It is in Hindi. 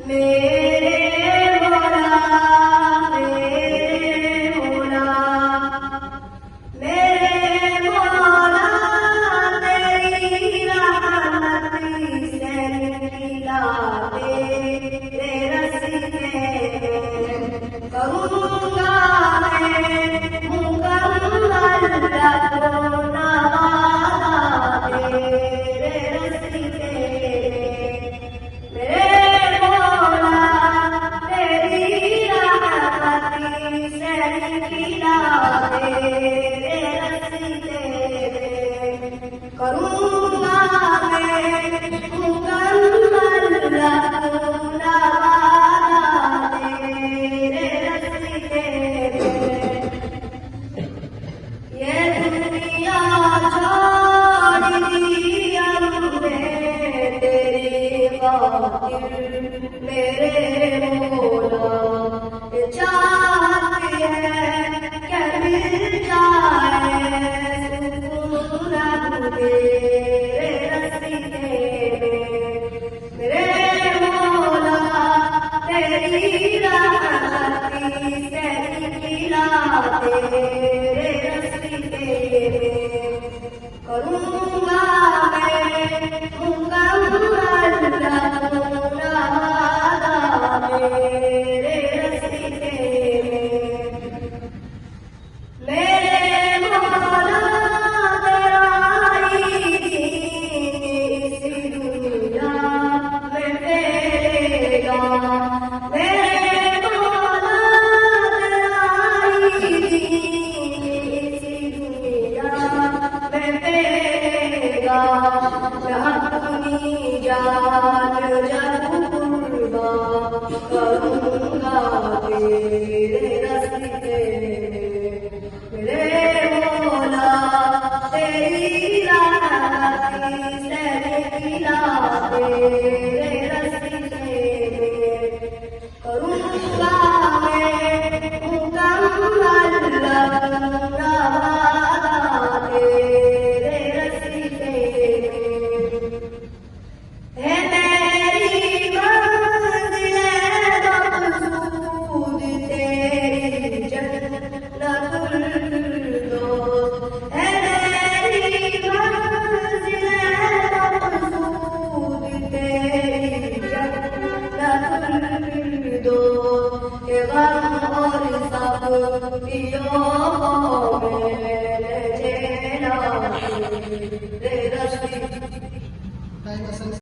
मेरे मौला मेरे मौला मेरे मौला तेरी रहमत से निकला तेरे रस्ते करूँगा मैं मुकम्मल अपना वादा तेरे रस्ते मेरे मौला तेरी रहमत से निकला तेरे रस्ते करूँगा मैं मुकम्मल अपना वादा तेरे रस्ते ये दुनिया छोड़ दी हमने तेरी खातिर मेरे मौला चाहती है कि मिल जाए सुकून अब तेरे रस्ते मेरे मौला तेरी रहमत से निकला तेरे रस्ते करूँगा मैं मुकम्मल अपना वादा तेरे रस्ते मेरे मौला तेरा ही इस दुनिया में फैलेगा मेरे मौला तेरा ही इस दुनिया में फैलेगा अपनी जान जब कुर्बान करूँगा तेरे रस्ते मेरे मौला तेरी रहमत से निकला तेरे रस्ते करूँगा मैं मुकम्मल अपना वादा तेरे रस्ते है मेरी मंजिल मकसूद तेरी जन्नतुल फिरदौस है मेरी मंजिल मकसूद तेरी जन्नतुल फिरदौस के गम और सब पियो